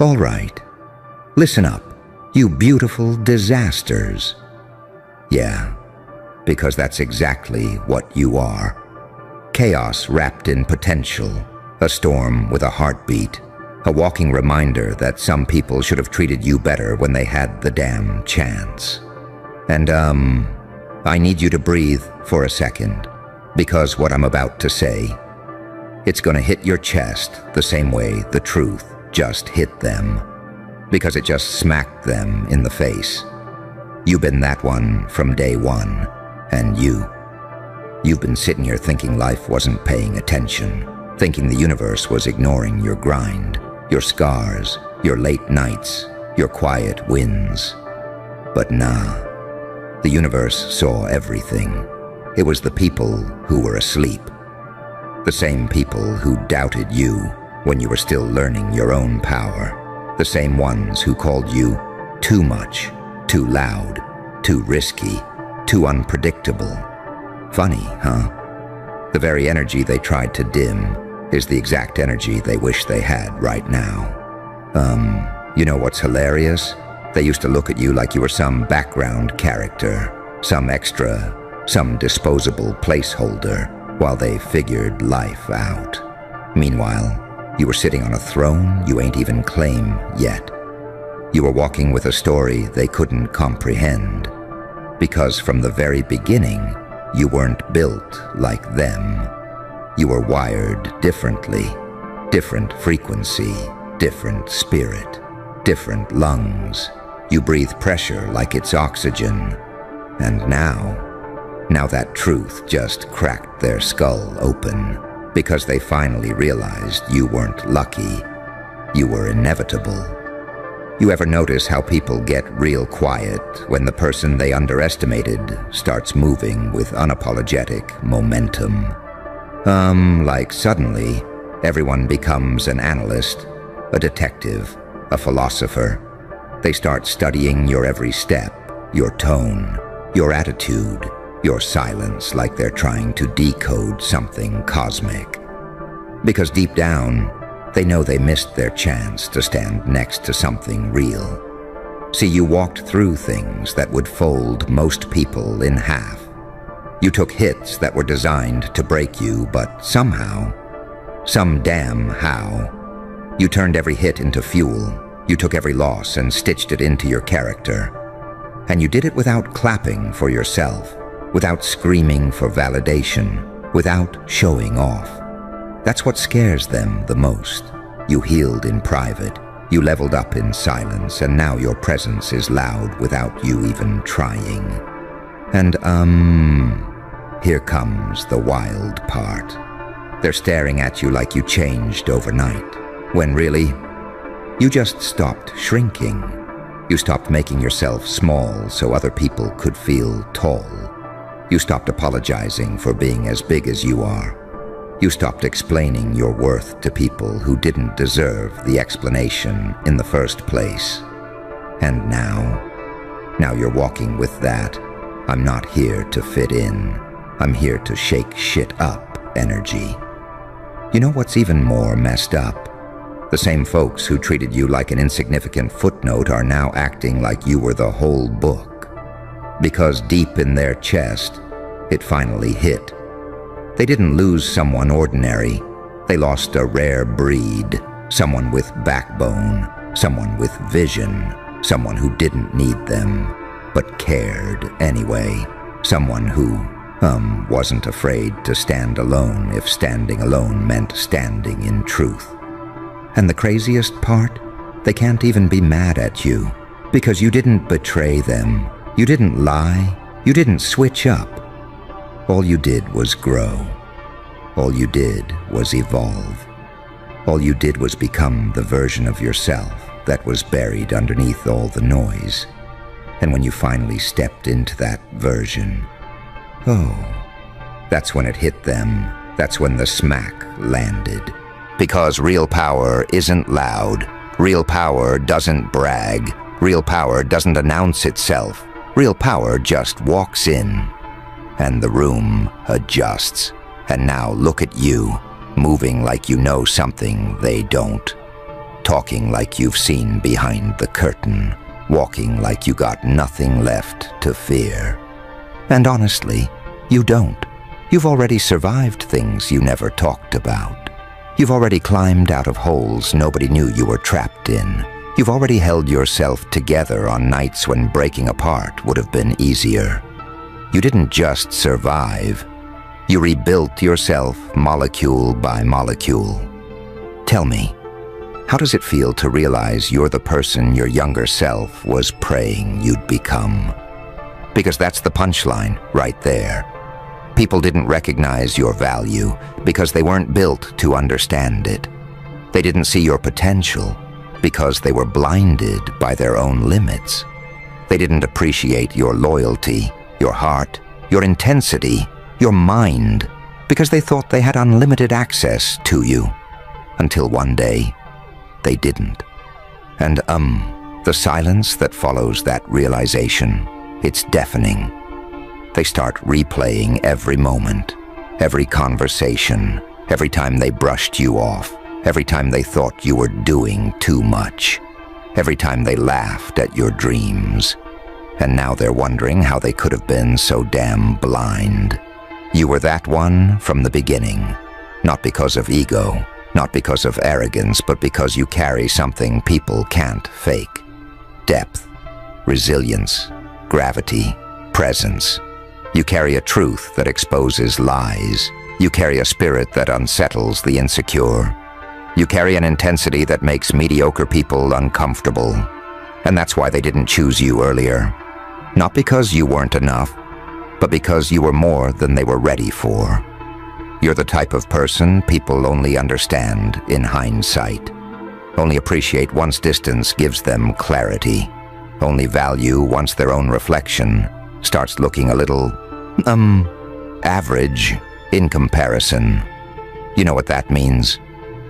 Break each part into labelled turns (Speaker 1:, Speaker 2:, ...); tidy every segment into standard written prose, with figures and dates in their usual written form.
Speaker 1: All right, listen up, you beautiful disasters. Yeah, because that's exactly what you are. Chaos wrapped in potential, a storm with a heartbeat, a walking reminder that some people should have treated you better when they had the damn chance. And, I need you to breathe for a second, because what I'm about to say, it's gonna hit your chest the same way the truth just hit them, because it just smacked them in the face. You've been that one from day one, and you've been sitting here thinking life wasn't paying attention, thinking the universe was ignoring your grind, your scars, your late nights, your quiet wins. But nah, the universe saw everything. It was the people who were asleep. The same people who doubted you when you were still learning your own power. The same ones who called you too much, too loud, too risky, too unpredictable. Funny, huh? The very energy they tried to dim is the exact energy they wish they had right now. You know what's hilarious? They used to look at you like you were some background character, some extra, some disposable placeholder, while they figured life out. Meanwhile, you were sitting on a throne you ain't even claim yet. You were walking with a story they couldn't comprehend, because from the very beginning, you weren't built like them. You were wired differently, different frequency, different spirit, different lungs. You breathe pressure like it's oxygen. And now that truth just cracked their skull open, because they finally realized you weren't lucky, you were inevitable. You ever notice how people get real quiet when the person they underestimated starts moving with unapologetic momentum? Like suddenly, everyone becomes an analyst, a detective, a philosopher. They start studying your every step, your tone, your attitude, your silence, like they're trying to decode something cosmic. Because deep down, they know they missed their chance to stand next to something real. See, you walked through things that would fold most people in half. You took hits that were designed to break you, but somehow, some damn how, you turned every hit into fuel. You took every loss and stitched it into your character. And you did it without clapping for yourself, without screaming for validation, without showing off. That's what scares them the most. You healed in private, you leveled up in silence, and now your presence is loud without you even trying. And here comes the wild part. They're staring at you like you changed overnight, when really, you just stopped shrinking. You stopped making yourself small so other people could feel tall. You stopped apologizing for being as big as you are. You stopped explaining your worth to people who didn't deserve the explanation in the first place. And now you're walking with that "I'm not here to fit in, I'm here to shake shit up" energy. You know what's even more messed up? The same folks who treated you like an insignificant footnote are now acting like you were the whole book. Because deep in their chest, it finally hit. They didn't lose someone ordinary. They lost a rare breed, someone with backbone, someone with vision, someone who didn't need them, but cared anyway. Someone who, wasn't afraid to stand alone if standing alone meant standing in truth. And the craziest part? They can't even be mad at you, because you didn't betray them. You didn't lie. You didn't switch up. All you did was grow. All you did was evolve. All you did was become the version of yourself that was buried underneath all the noise. And when you finally stepped into that version, that's when it hit them. That's when the smack landed. Because real power isn't loud. Real power doesn't brag. Real power doesn't announce itself. Real power just walks in. And the room adjusts. And now look at you, moving like you know something they don't. talking like you've seen behind the curtain, walking like you got nothing left to fear. And honestly, you don't. You've already survived things you never talked about. You've already climbed out of holes nobody knew you were trapped in. You've already held yourself together on nights when breaking apart would have been easier. You didn't just survive. You rebuilt yourself molecule by molecule. Tell me, how does it feel to realize you're the person your younger self was praying you'd become? Because that's the punchline right there. People didn't recognize your value because they weren't built to understand it. They didn't see your potential because they were blinded by their own limits. They didn't appreciate your loyalty, your heart, your intensity, your mind, because they thought they had unlimited access to you. Until one day, they didn't. And the silence that follows that realization, it's deafening. They start replaying every moment, every conversation, every time they brushed you off, every time they thought you were doing too much, every time they laughed at your dreams. And now they're wondering how they could have been so damn blind. You were that one from the beginning, not because of ego, not because of arrogance, but because you carry something people can't fake. Depth, resilience, gravity, presence. You carry a truth that exposes lies. You carry a spirit that unsettles the insecure. You carry an intensity that makes mediocre people uncomfortable. And that's why they didn't choose you earlier. Not because you weren't enough, but because you were more than they were ready for. You're the type of person people only understand in hindsight, only appreciate once distance gives them clarity, only value once their own reflection starts looking a little, average in comparison. You know what that means?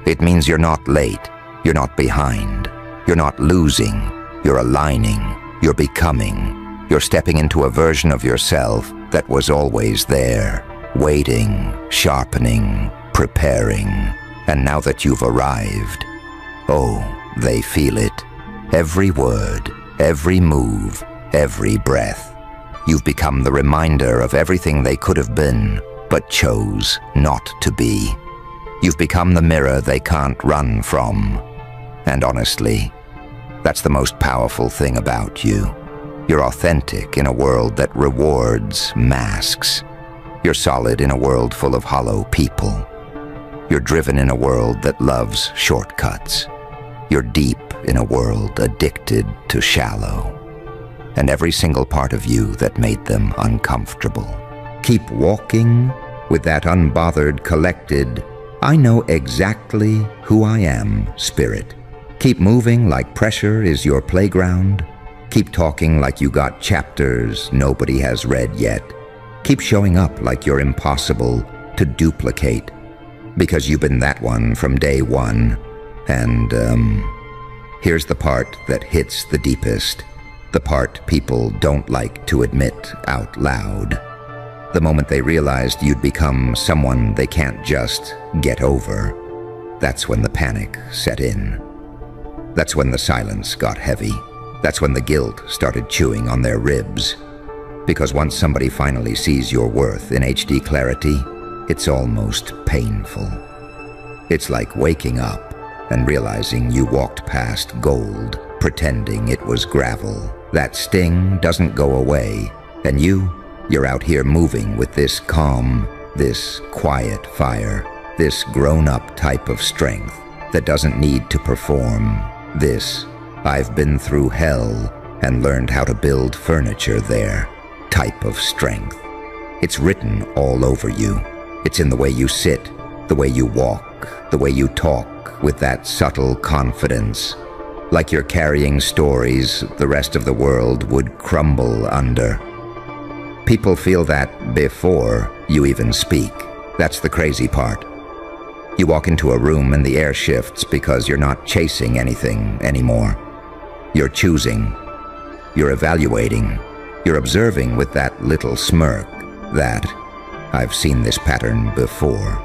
Speaker 1: It means you're not late, you're not behind, you're not losing, you're aligning, you're becoming. You're stepping into a version of yourself that was always there, waiting, sharpening, preparing. And now that you've arrived, oh, they feel it. Every word, every move, every breath. You've become the reminder of everything they could have been, but chose not to be. You've become the mirror they can't run from. And honestly, that's the most powerful thing about you. You're authentic in a world that rewards masks. You're solid in a world full of hollow people. You're driven in a world that loves shortcuts. You're deep in a world addicted to shallow. And every single part of you that made them uncomfortable. Keep walking with that unbothered, collected, I know exactly who I am spirit. Keep moving like pressure is your playground. Keep talking like you got chapters nobody has read yet. Keep showing up like you're impossible to duplicate, because you've been that one from day one. And, here's the part that hits the deepest, the part people don't like to admit out loud. The moment they realized you'd become someone they can't just get over, that's when the panic set in. That's when the silence got heavy. That's when the guilt started chewing on their ribs. Because once somebody finally sees your worth in HD clarity, it's almost painful. It's like waking up and realizing you walked past gold, pretending it was gravel. That sting doesn't go away, and you're out here moving with this calm, this quiet fire, this grown-up type of strength that doesn't need to perform. This, I've been through hell and learned how to build furniture there, type of strength. It's written all over you. It's in the way you sit, the way you walk, the way you talk with that subtle confidence. Like you're carrying stories the rest of the world would crumble under. People feel that before you even speak. That's the crazy part. You walk into a room and the air shifts because you're not chasing anything anymore. You're choosing. You're evaluating. You're observing with that little smirk, that I've seen this pattern before.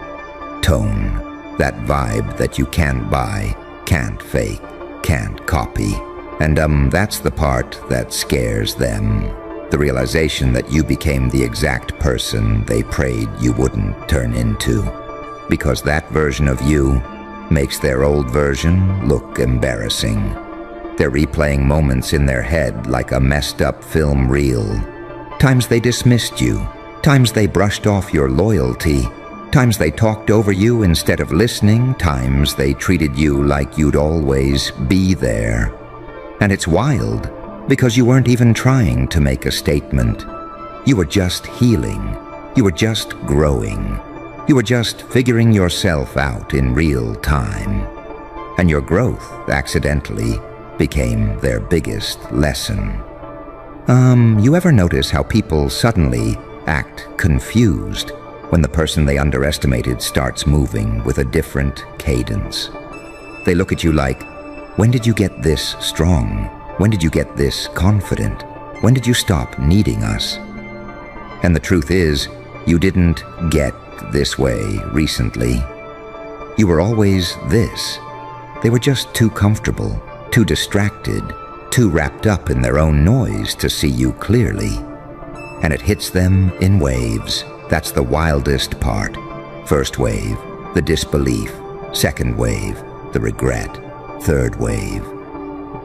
Speaker 1: Tone, that vibe that you can't buy, can't fake, can't copy. And that's the part that scares them. The realization that you became the exact person they prayed you wouldn't turn into. Because that version of you makes their old version look embarrassing. They're replaying moments in their head like a messed up film reel. Times they dismissed you, times they brushed off your loyalty, times they talked over you instead of listening, times they treated you like you'd always be there. And it's wild, because you weren't even trying to make a statement. You were just healing. You were just growing. You were just figuring yourself out in real time. And your growth, accidentally, became their biggest lesson. You ever notice how people suddenly act confused when the person they underestimated starts moving with a different cadence? They look at you like, when did you get this strong? When did you get this confident? When did you stop needing us? And the truth is, you didn't get this way recently. You were always this. They were just too comfortable, too distracted, too wrapped up in their own noise to see you clearly. And it hits them in waves. That's the wildest part. First wave, the disbelief. Second wave, the regret. Third wave,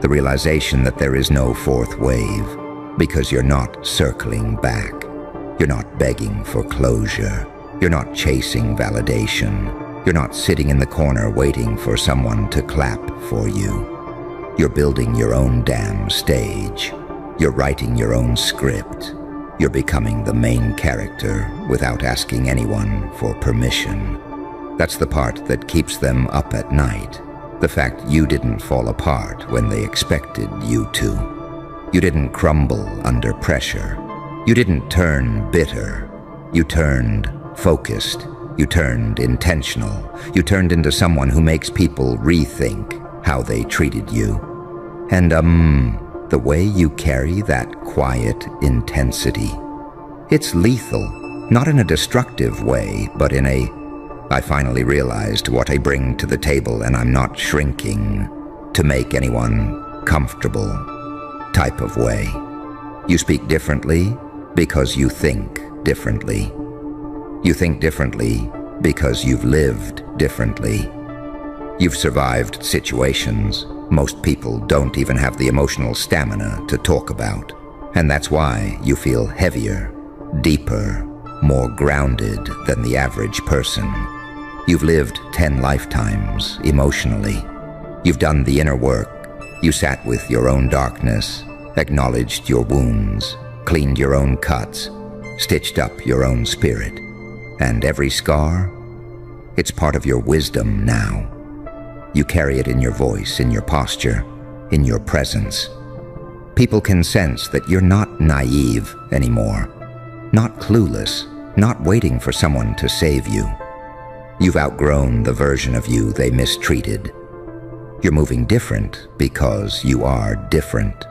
Speaker 1: the realization that there is no fourth wave, because you're not circling back. You're not begging for closure. You're not chasing validation. You're not sitting in the corner waiting for someone to clap for you. You're building your own damn stage. You're writing your own script. You're becoming the main character without asking anyone for permission. That's the part that keeps them up at night. The fact you didn't fall apart when they expected you to. You didn't crumble under pressure. You didn't turn bitter. You turned focused. You turned intentional. You turned into someone who makes people rethink how they treated you. And the way you carry that quiet intensity, it's lethal, not in a destructive way, but in a, I finally realized what I bring to the table and I'm not shrinking to make anyone comfortable type of way. You speak differently because you think differently. You think differently because you've lived differently. You've survived situations most people don't even have the emotional stamina to talk about. And that's why you feel heavier, deeper, more grounded than the average person. You've lived 10 lifetimes emotionally. You've done the inner work. You sat with your own darkness, acknowledged your wounds, cleaned your own cuts, stitched up your own spirit. And every scar, it's part of your wisdom now. You carry it in your voice, in your posture, in your presence. People can sense that you're not naive anymore, not clueless, not waiting for someone to save you. You've outgrown the version of you they mistreated. You're moving different because you are different.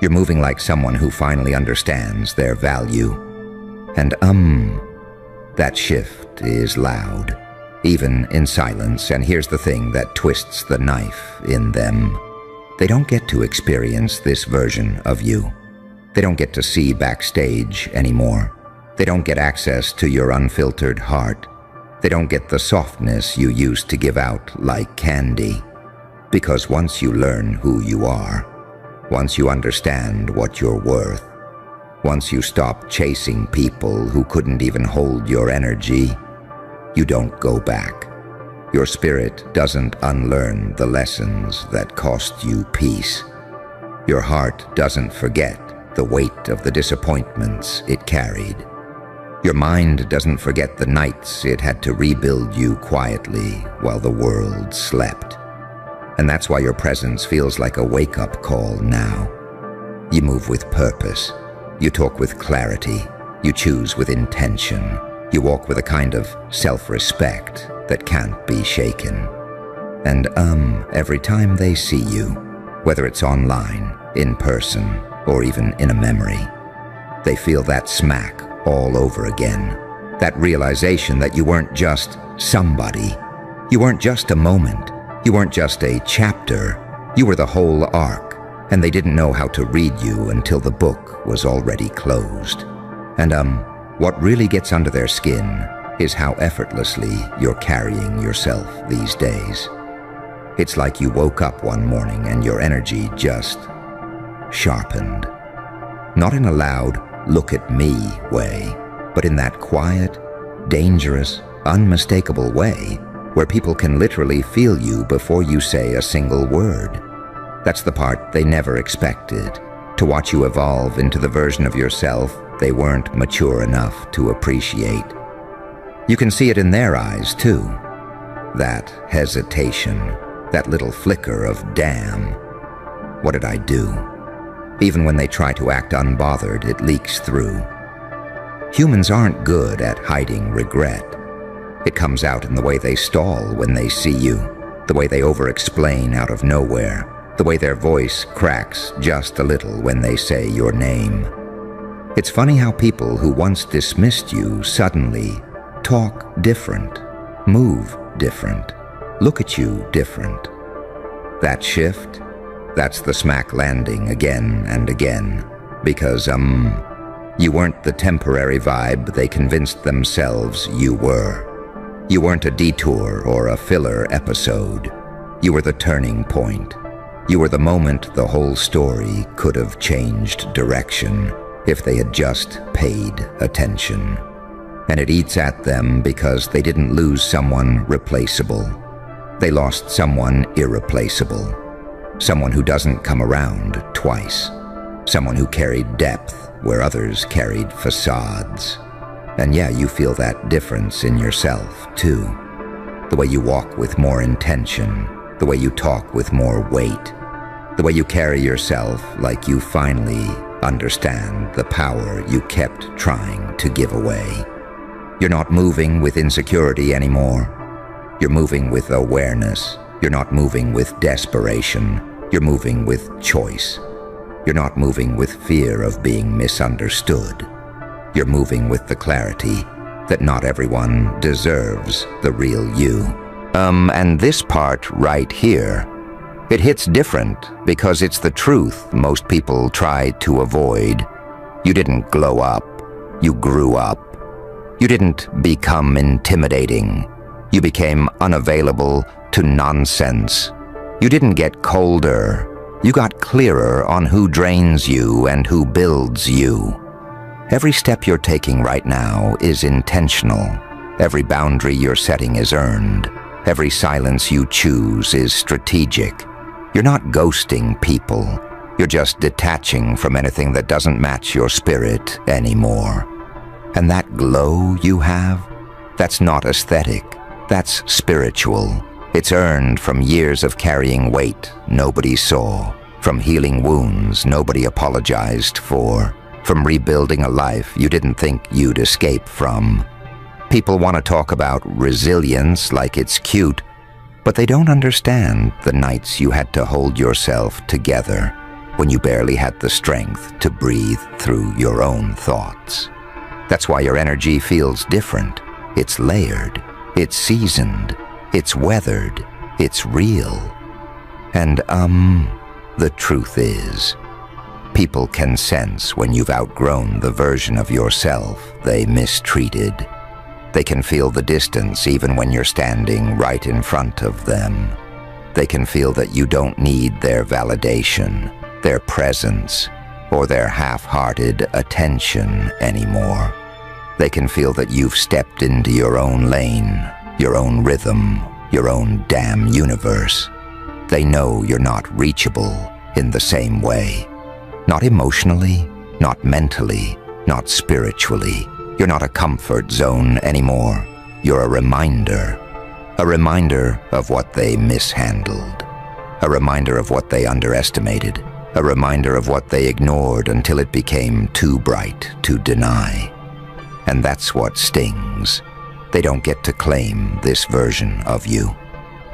Speaker 1: You're moving like someone who finally understands their value. And that shift is loud, even in silence. And here's the thing that twists the knife in them. They don't get to experience this version of you. They don't get to see backstage anymore. They don't get access to your unfiltered heart. They don't get the softness you used to give out like candy. Because once you learn who you are, once you understand what you're worth, once you stop chasing people who couldn't even hold your energy, you don't go back. Your spirit doesn't unlearn the lessons that cost you peace. Your heart doesn't forget the weight of the disappointments it carried. Your mind doesn't forget the nights it had to rebuild you quietly while the world slept. And that's why your presence feels like a wake-up call now. You move with purpose. You talk with clarity. You choose with intention. You walk with a kind of self-respect that can't be shaken. And every time they see you, whether it's online, in person, or even in a memory, they feel that smack all over again. That realization that you weren't just somebody. You weren't just a moment. You weren't just a chapter, you were the whole arc, and they didn't know how to read you until the book was already closed. And what really gets under their skin is how effortlessly you're carrying yourself these days. It's like you woke up one morning and your energy just sharpened. Not in a loud, look at me way, but in that quiet, dangerous, unmistakable way where people can literally feel you before you say a single word. That's the part they never expected, to watch you evolve into the version of yourself they weren't mature enough to appreciate. You can see it in their eyes, too. That hesitation, that little flicker of, damn, what did I do? Even when they try to act unbothered, it leaks through. Humans aren't good at hiding regret. It comes out in the way they stall when they see you, the way they over-explain out of nowhere, the way their voice cracks just a little when they say your name. It's funny how people who once dismissed you suddenly talk different, move different, look at you different. That shift, that's the smack landing again and again, because, you weren't the temporary vibe they convinced themselves you were. You weren't a detour or a filler episode. You were the turning point. You were the moment the whole story could have changed direction if they had just paid attention. And it eats at them because they didn't lose someone replaceable. They lost someone irreplaceable. Someone who doesn't come around twice. Someone who carried depth where others carried facades. And yeah, you feel that difference in yourself, too. The way you walk with more intention, the way you talk with more weight, the way you carry yourself like you finally understand the power you kept trying to give away. You're not moving with insecurity anymore. You're moving with awareness. You're not moving with desperation. You're moving with choice. You're not moving with fear of being misunderstood. You're moving with the clarity that not everyone deserves the real you. And this part right here, it hits different because it's the truth most people try to avoid. You didn't glow up. You grew up. You didn't become intimidating. You became unavailable to nonsense. You didn't get colder. You got clearer on who drains you and who builds you. Every step you're taking right now is intentional. Every boundary you're setting is earned. Every silence you choose is strategic. You're not ghosting people. You're just detaching from anything that doesn't match your spirit anymore. And that glow you have, that's not aesthetic. That's spiritual. It's earned from years of carrying weight nobody saw, from healing wounds nobody apologized for, from rebuilding a life you didn't think you'd escape from. People want to talk about resilience like it's cute, but they don't understand the nights you had to hold yourself together when you barely had the strength to breathe through your own thoughts. That's why your energy feels different. It's layered, it's seasoned, it's weathered, it's real. And the truth is, people can sense when you've outgrown the version of yourself they mistreated. They can feel the distance even when you're standing right in front of them. They can feel that you don't need their validation, their presence, or their half-hearted attention anymore. They can feel that you've stepped into your own lane, your own rhythm, your own damn universe. They know you're not reachable in the same way. Not emotionally, not mentally, not spiritually. You're not a comfort zone anymore. You're a reminder of what they mishandled, a reminder of what they underestimated, a reminder of what they ignored until it became too bright to deny. And that's what stings. They don't get to claim this version of you.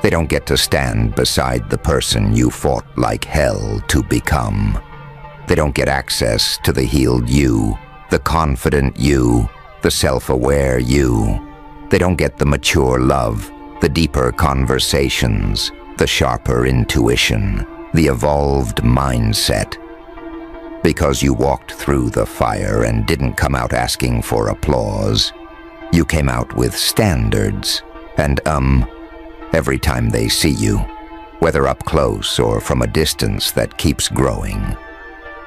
Speaker 1: They don't get to stand beside the person you fought like hell to become. They don't get access to the healed you, the confident you, the self-aware you. They don't get the mature love, the deeper conversations, the the sharper intuition, the evolved mindset. Because you walked through the fire and didn't come out asking for applause. You came out with standards, and every time they see you, whether up close or from a distance that keeps growing,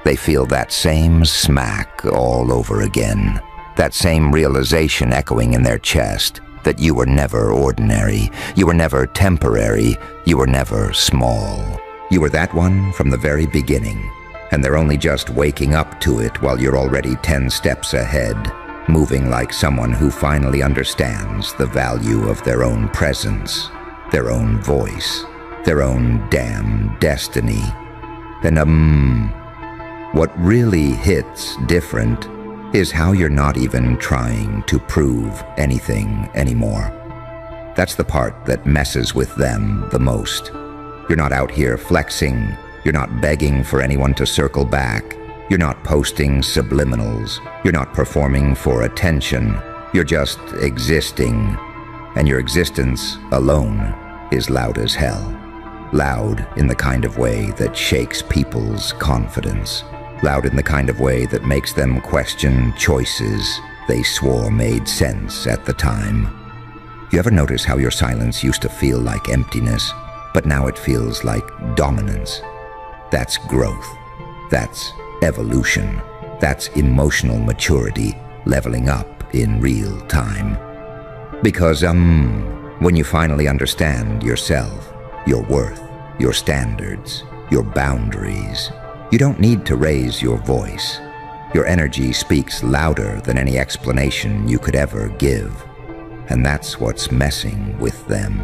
Speaker 1: they feel that same smack all over again, that same realization echoing in their chest that you were never ordinary, you were never temporary, you were never small. You were that one from the very beginning, and they're only just waking up to it while you're already 10 steps ahead, moving like someone who finally understands the value of their own presence, their own voice, their own damn destiny. And what really hits different is how you're not even trying to prove anything anymore. That's the part that messes with them the most. You're not out here flexing, you're not begging for anyone to circle back, you're not posting subliminals, you're not performing for attention, you're just existing. And your existence alone is loud as hell. Loud in the kind of way that shakes people's confidence. Loud in the kind of way that makes them question choices they swore made sense at the time. You ever notice how your silence used to feel like emptiness, but now it feels like dominance? That's growth. That's evolution. That's emotional maturity leveling up in real time. Because, when you finally understand yourself, your worth, your standards, your boundaries, you don't need to raise your voice. Your energy speaks louder than any explanation you could ever give. And that's what's messing with them.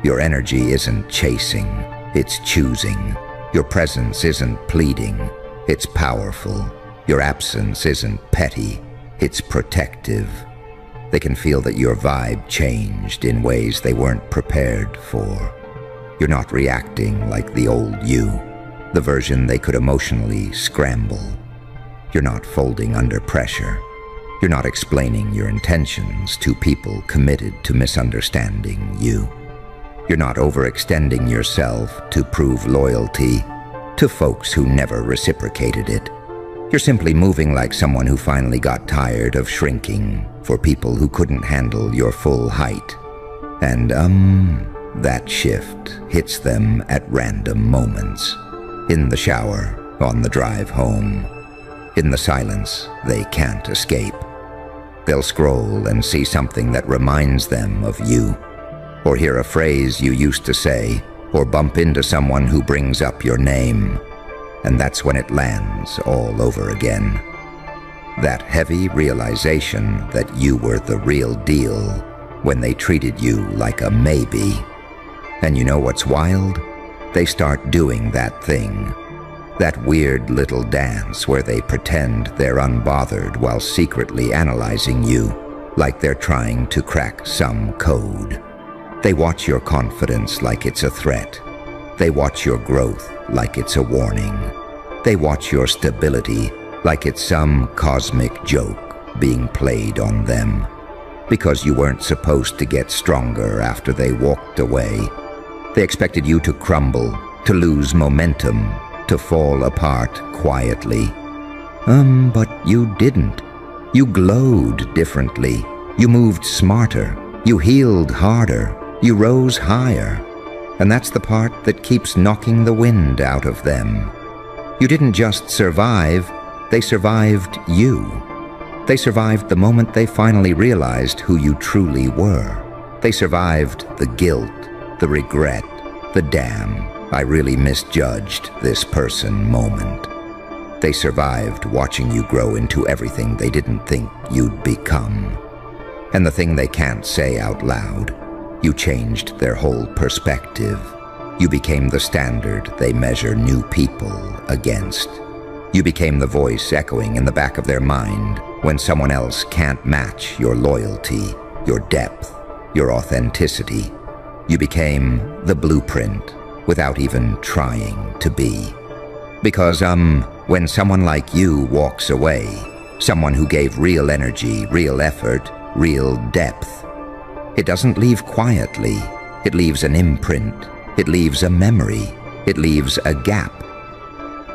Speaker 1: Your energy isn't chasing, it's choosing. Your presence isn't pleading, it's powerful. Your absence isn't petty, it's protective. They can feel that your vibe changed in ways they weren't prepared for. You're not reacting like the old you, the version they could emotionally scramble. You're not folding under pressure. You're not explaining your intentions to people committed to misunderstanding you. You're not overextending yourself to prove loyalty to folks who never reciprocated it. You're simply moving like someone who finally got tired of shrinking for people who couldn't handle your full height. And that shift hits them at random moments. In the shower, on the drive home. In the silence they can't escape. They'll scroll and see something that reminds them of you, or hear a phrase you used to say, or bump into someone who brings up your name. And that's when it lands all over again. That heavy realization that you were the real deal when they treated you like a maybe. And you know what's wild? They start doing that thing. That weird little dance where they pretend they're unbothered while secretly analyzing you, like they're trying to crack some code. They watch your confidence like it's a threat. They watch your growth like it's a warning. They watch your stability like it's some cosmic joke being played on them. Because you weren't supposed to get stronger after they walked away. They expected you to crumble, to lose momentum, to fall apart quietly. But you didn't. You glowed differently. You moved smarter. You healed harder. You rose higher. And that's the part that keeps knocking the wind out of them. You didn't just survive, they survived you. They survived the moment they finally realized who you truly were. They survived the guilt, the regret, the damn, I really misjudged this person moment. They survived watching you grow into everything they didn't think you'd become. And the thing they can't say out loud, you changed their whole perspective. You became the standard they measure new people against. You became the voice echoing in the back of their mind when someone else can't match your loyalty, your depth, your authenticity. You became the blueprint without even trying to be. Because, when someone like you walks away, someone who gave real energy, real effort, real depth, it doesn't leave quietly. It leaves an imprint, It leaves a memory. It leaves a gap.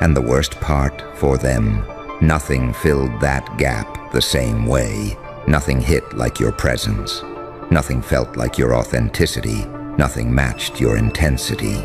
Speaker 1: And the worst part for them, nothing filled that gap the same way. Nothing hit like your presence. Nothing felt like your authenticity. Nothing matched your intensity.